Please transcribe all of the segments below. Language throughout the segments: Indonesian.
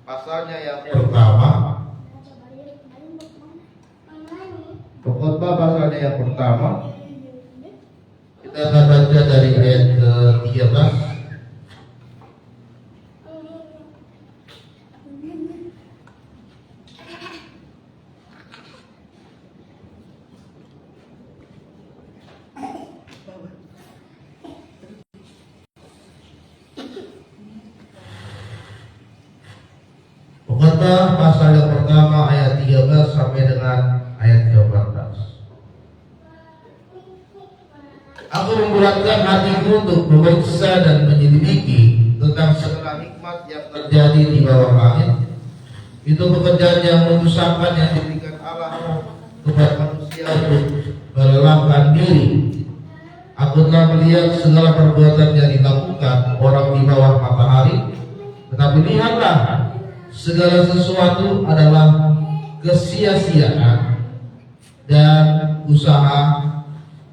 pasalnya yang pertama. Pengkhotbah pasalnya yang pertama. Kita akan baca dari ayat ke-13. Pengkhotbah pasal yang pertama ayat 13 sampai dengan ayat 14. Aku membulatkan hatiku untuk memeriksa dan menyelidiki tentang segala hikmat yang terjadi di bawah langit. Itu pekerjaan yang menyusahkan yang diberikan Allah kepada manusia untuk melelahkan diri. Aku telah melihat segala perbuatan yang dilakukan orang di bawah matahari. Tetapi lihatlah, segala sesuatu adalah kesia-siaan dan usaha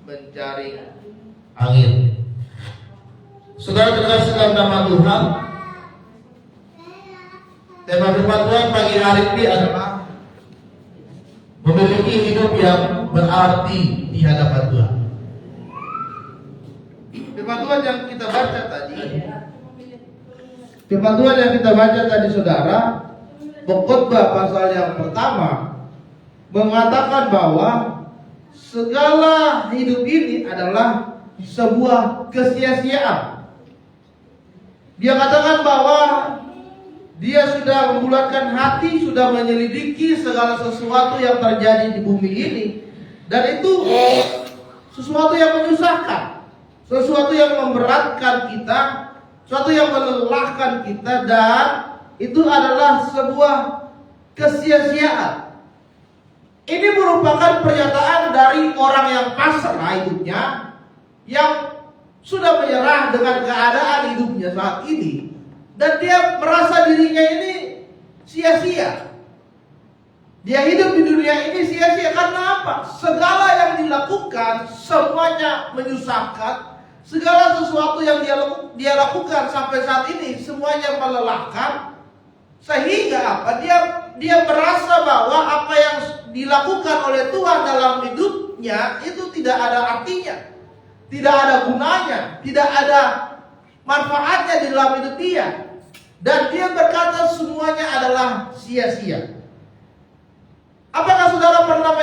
mencari angin. Saudara terkasih dalam nama Tuhan, tema firman Tuhan pagi hari ini adalah memiliki hidup yang berarti di hadapan Tuhan. Firman Tuhan yang kita baca tadi, saudara, Pengkhotbah pasal yang pertama mengatakan bahwa segala hidup ini adalah sebuah kesia-siaan. Dia katakan bahwa dia sudah membulatkan hati, sudah menyelidiki segala sesuatu yang terjadi di bumi ini, dan itu sesuatu yang menyusahkan, sesuatu yang memberatkan kita, sesuatu yang melelahkan kita, dan itu adalah sebuah kesia-siaan. Ini merupakan pernyataan dari orang yang pasrah hidupnya, yang sudah menyerah dengan keadaan hidupnya saat ini, dan dia merasa dirinya ini sia-sia. Dia hidup di dunia ini sia-sia karena apa? Segala yang dilakukan semuanya menyusahkan. Segala sesuatu yang dia lakukan sampai saat ini semuanya melelahkan. Sehingga apa? Dia merasa bahwa apa yang dilakukan oleh Tuhan dalam hidupnya itu tidak ada artinya, tidak ada gunanya, tidak ada manfaatnya di dalam hidup dia. Dan dia berkata semuanya adalah sia-sia. Apakah saudara pernah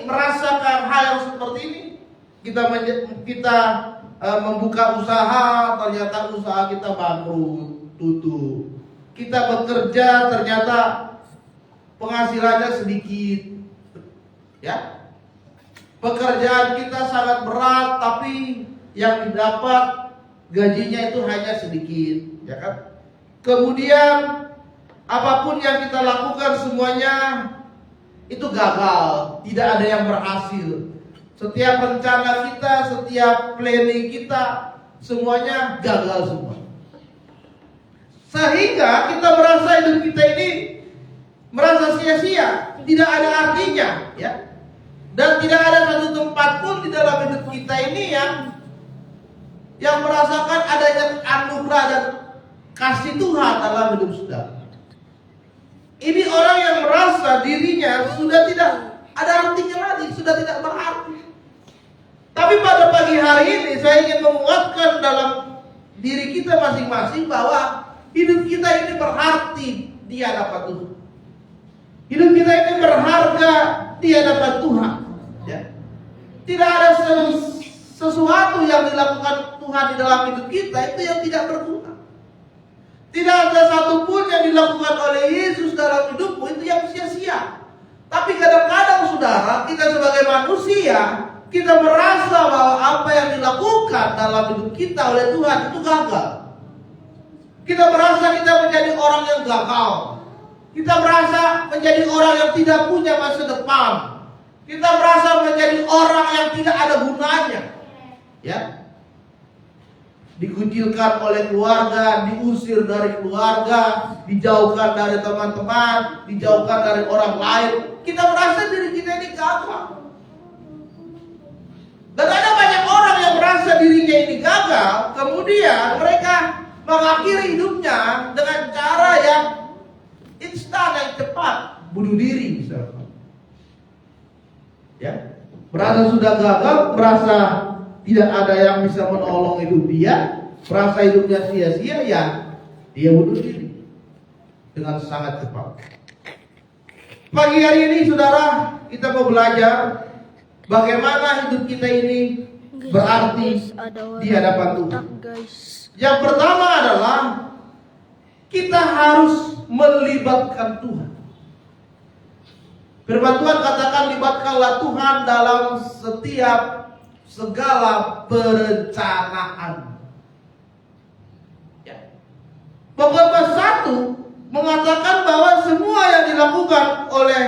merasakan hal yang seperti ini? Kita membuka usaha, ternyata usaha kita bangkrut, tutup. Kita bekerja, ternyata penghasilannya sedikit, ya. Pekerjaan kita sangat berat, tapi yang didapat gajinya itu hanya sedikit, ya kan? Kemudian apapun yang kita lakukan semuanya itu gagal, tidak ada yang berhasil. Setiap rencana kita, setiap planning kita, semuanya gagal semua. Sehingga kita merasa hidup kita ini merasa sia-sia, tidak ada artinya, ya. Dan tidak ada satu tempat pun di dalam hidup kita ini yang merasakan adanya anugerah dan kasih Tuhan dalam hidup saudara. Ini orang yang merasa dirinya sudah tidak ada artinya lagi, sudah tidak berarti. Tapi pada pagi hari ini saya ingin menguatkan dalam diri kita masing-masing bahwa hidup kita ini berarti di hadapan Tuhan. Hidup kita ini berharga di hadapan Tuhan, ya. Tidak ada sesuatu yang dilakukan Tuhan di dalam hidup kita itu yang tidak berguna. Tidak ada satupun yang dilakukan oleh Yesus dalam hidupmu itu yang sia-sia. Tapi kadang-kadang saudara, kita sebagai manusia, kita merasa bahwa apa yang dilakukan dalam hidup kita oleh Tuhan itu gagal. Kita merasa kita menjadi orang yang gagal. Kita merasa menjadi orang yang tidak punya masa depan. Kita merasa menjadi orang yang tidak ada gunanya, ya. Dikucilkan oleh keluarga, diusir dari keluarga, dijauhkan dari teman-teman, dijauhkan dari orang lain. Kita merasa diri kita ini gagal. Dan ada banyak orang yang merasa dirinya ini gagal, kemudian mereka mengakhiri hidupnya dengan cara yang bunuh diri misalkan. Ya, merasa sudah gagal, merasa tidak ada yang bisa menolong hidup dia, merasa hidupnya sia-sia, ya dia bunuh diri dengan sangat cepat. Pagi hari ini saudara, kita mau belajar bagaimana hidup kita ini berarti di hadapan Tuhan. Yang pertama adalah kita harus melibatkan Tuhan. Firman Tuhan katakan, libatkanlah Tuhan dalam setiap segala perencanaan. Ya. Pokoknya satu mengatakan bahwa semua yang dilakukan oleh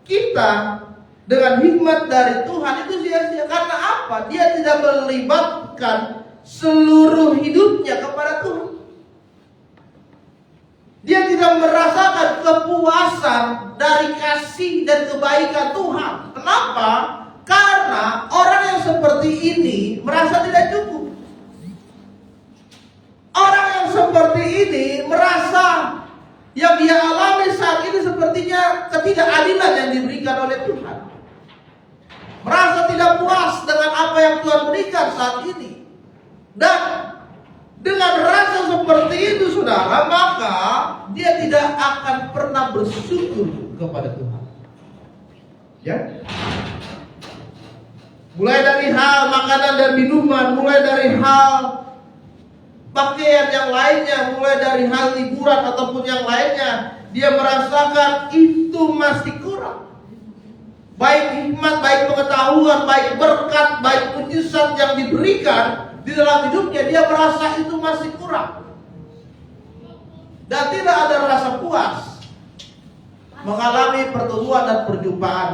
kita dengan hikmat dari Tuhan itu sia-sia. Karena apa? Dia tidak melibatkan seluruh hidupnya kepada Tuhan. Dia tidak merasakan kepuasan dari kasih dan kebaikan Tuhan. Kenapa? Karena orang yang seperti ini merasa tidak cukup. Orang yang seperti ini merasa yang dia alami saat ini sepertinya ketidakadilan yang diberikan oleh Tuhan. Merasa tidak puas dengan apa yang Tuhan berikan saat ini. Dan dengan rasa seperti itu saudara, maka dia tidak akan pernah bersyukur kepada Tuhan. Ya. Mulai dari hal makanan dan minuman, mulai dari hal pakaian yang lainnya, mulai dari hal liburan ataupun yang lainnya, dia merasakan itu masih kurang. Baik hikmat, baik pengetahuan, baik berkat, baik mujizat yang diberikan di dalam hidupnya, dia merasa itu masih kurang. Dan tidak ada rasa puas mengalami pertemuan dan perjumpaan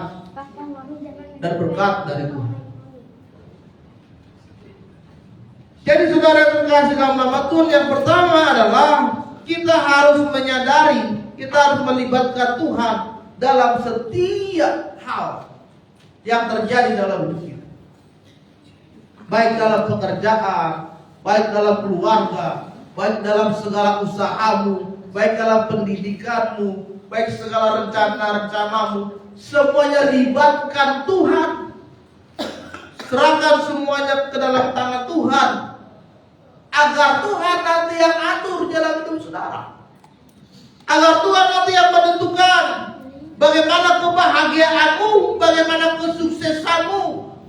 dan berkat dari Tuhan. Jadi saudara yang terkasih dalam nama Tuhan, yang pertama adalah kita harus menyadari, kita harus melibatkan Tuhan dalam setiap hal yang terjadi dalam hidup kita. Baik dalam pekerjaan, baik dalam keluarga, baik dalam segala usahamu, baik dalam pendidikanmu, baik segala rencana-rencanamu, semuanya libatkan Tuhan. Serahkan semuanya ke dalam tangan Tuhan, agar Tuhan nanti yang atur dalam hidup saudara. Agar Tuhan nanti yang menentukan bagaimana kebahagiaanmu, bagaimana kesuksesanmu,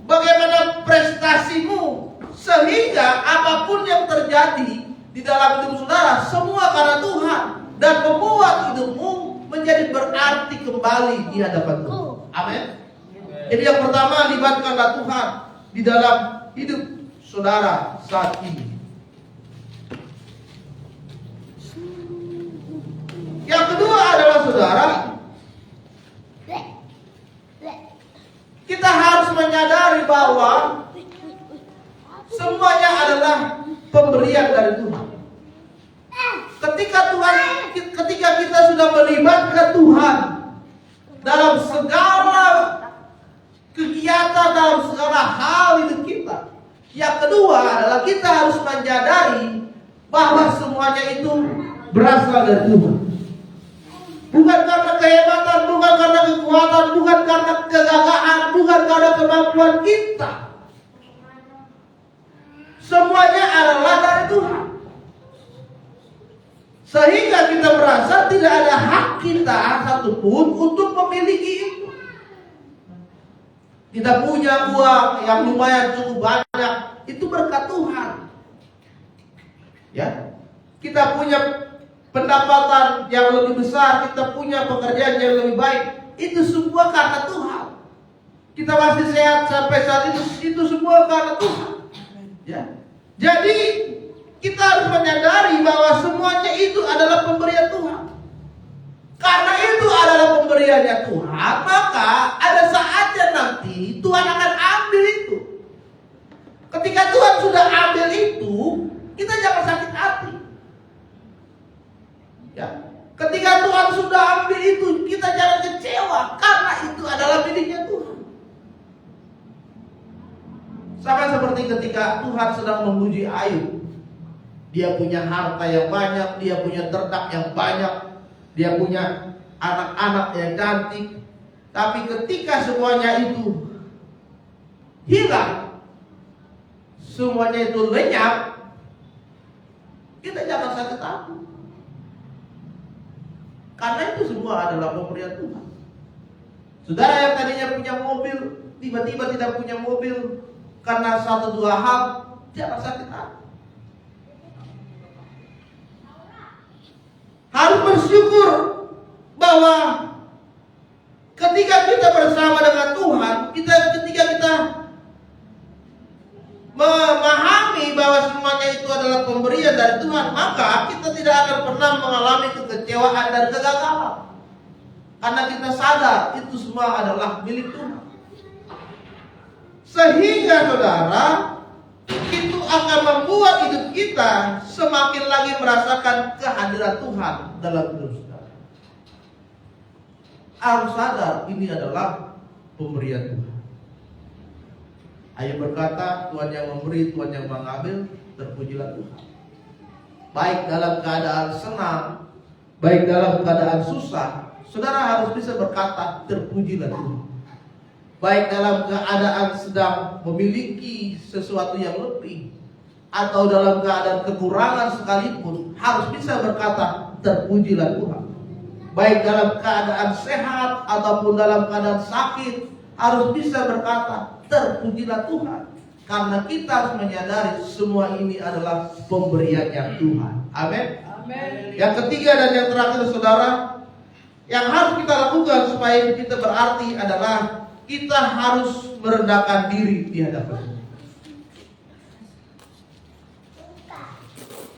bagaimana prestasimu. Sehingga apapun yang terjadi di dalam hidup saudara, semua karena Tuhan, dan membuat hidupmu menjadi berarti kembali di hadapan Tuhan. Amin. Jadi yang pertama, libatkanlah Tuhan di dalam hidup saudara saat ini. Yang kedua adalah saudara, kita harus menyadari bahwa semuanya adalah pemberian dari Tuhan. Ketika kita sudah melibatkan Tuhan dalam segala kegiatan, dalam segala hal hidup kita, yang kedua adalah kita harus menyadari bahwa semuanya itu berasal dari Tuhan. Bukan karena kehebatan, bukan karena kekuatan, bukan karena kegagahan, bukan karena kemampuan kita. Semuanya adalah dari Tuhan. Sehingga kita merasa tidak ada hak kita satupun untuk memiliki itu. Kita punya uang yang lumayan cukup banyak, itu berkat Tuhan. Ya, kita punya pendapatan yang lebih besar, kita punya pekerjaan yang lebih baik, itu semua karena Tuhan. Kita masih sehat sampai saat itu semua karena Tuhan. Ya. Jadi kita harus menyadari bahwa semuanya itu adalah pemberian Tuhan. Karena itu adalah pemberiannya Tuhan, maka ada saatnya nanti Tuhan akan ambil itu. Ketika Tuhan sudah ambil itu, kita jangan sakit hati. Ya. Ketika Tuhan sudah ambil itu, kita jangan kecewa, karena itu adalah miliknya Tuhan. Sama seperti ketika Tuhan sedang menguji Ayub. Dia punya harta yang banyak, dia punya ternak yang banyak, dia punya anak-anak yang cantik. Tapi ketika semuanya itu hilang, semuanya itu lenyap, kita jangan sakit hati. Karena itu semua adalah pemberian Tuhan. Saudara yang tadinya punya mobil, tiba-tiba tidak punya mobil karena satu dua hal, jangan sakit hati. Harus bersyukur bahwa ketika kita bersama dengan Tuhan, ketika kita memahami bahwa semuanya itu adalah pemberian dari Tuhan, maka kita tidak akan pernah mengalami kekecewaan dan kegagalan. Karena kita sadar itu semua adalah milik Tuhan. Sehingga saudara, itu akan membuat hidup kita semakin lagi merasakan kehadiran Tuhan dalam hidup saudara. Harus sadar ini adalah pemberian Tuhan. Ayo berkata, Tuhan yang memberi, Tuhan yang mengambil, terpujilah Tuhan. Baik dalam keadaan senang, baik dalam keadaan susah, saudara harus bisa berkata, terpujilah Tuhan. Baik dalam keadaan sedang memiliki sesuatu yang lebih, atau dalam keadaan kekurangan sekalipun, harus bisa berkata, terpujilah Tuhan. Baik dalam keadaan sehat ataupun dalam keadaan sakit, harus bisa berkata, terpujilah Tuhan. Karena kita harus menyadari semua ini adalah pemberiannya Tuhan. Amin. Yang ketiga dan yang terakhir saudara, yang harus kita lakukan supaya kita berarti adalah kita harus merendahkan diri di hadapan Tuhan.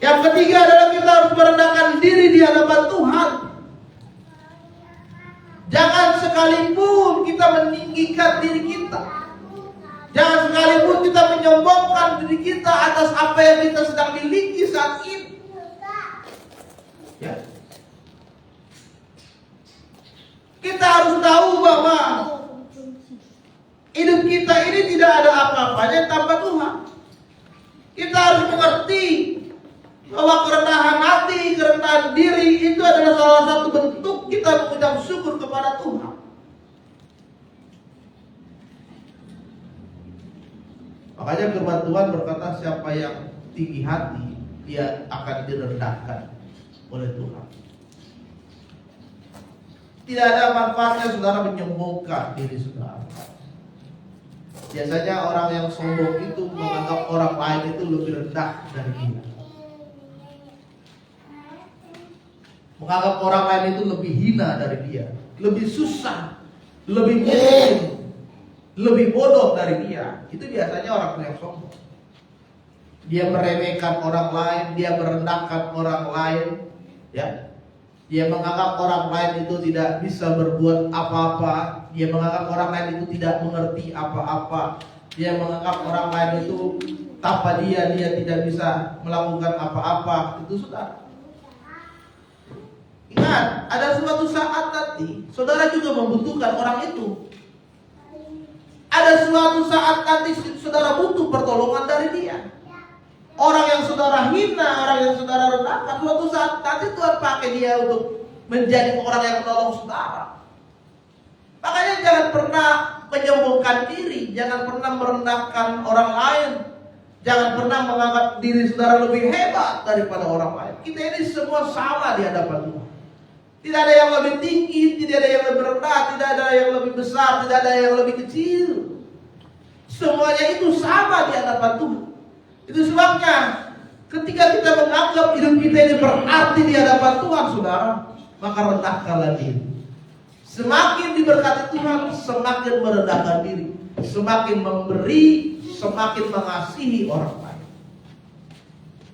Yang ketiga adalah kita harus merendahkan diri di hadapan Tuhan. Jangan sekalipun kita meninggikan diri kita. Jangan sekalipun kita menyombongkan diri kita atas apa yang kita sedang miliki saat ini. Ya. Kita harus tahu bahwa hidup kita ini tidak ada apa-apanya tanpa Tuhan. Kita harus mengerti bahwa kerendahan hati, kerendahan diri itu adalah salah satu bentuk kita mengucap syukur kepada Tuhan. Makanya firman Tuhan berkata, siapa yang tinggi hati, dia akan direndahkan oleh Tuhan. Tidak ada manfaatnya saudara menyombongkan diri saudara. Biasanya orang yang sombong itu menganggap orang lain itu lebih rendah dari dia. Menganggap orang lain itu lebih hina dari dia, lebih susah, lebih miskin, lebih bodoh dari dia. Itu biasanya orang yang sombong. Dia meremehkan orang lain, dia merendahkan orang lain, ya. Dia menganggap orang lain itu tidak bisa berbuat apa-apa. Dia menganggap orang lain itu tidak mengerti apa-apa. Dia menganggap orang lain itu tanpa dia tidak bisa melakukan apa-apa. Itu saudara. Ingat, ada suatu saat nanti saudara juga membutuhkan orang itu. Ada suatu saat nanti saudara butuh pertolongan dari dia. Orang yang saudara hina, orang yang saudara rendahkan, suatu saat nanti Tuhan pakai dia untuk menjadi orang yang menolong saudara. Makanya jangan pernah menyombongkan diri, jangan pernah merendahkan orang lain, jangan pernah menganggap diri saudara lebih hebat daripada orang lain. Kita ini semua sama di hadapan Tuhan. Tidak ada yang lebih tinggi, tidak ada yang lebih rendah, tidak ada yang lebih besar, tidak ada yang lebih kecil. Semuanya itu sama di hadapan Tuhan. Itu sebabnya ketika kita menganggap hidup kita ini berarti di hadapan Tuhan, saudara, maka rendahkanlah diri. Semakin diberkati Tuhan, semakin merendahkan diri. Semakin memberi, semakin mengasihi orang.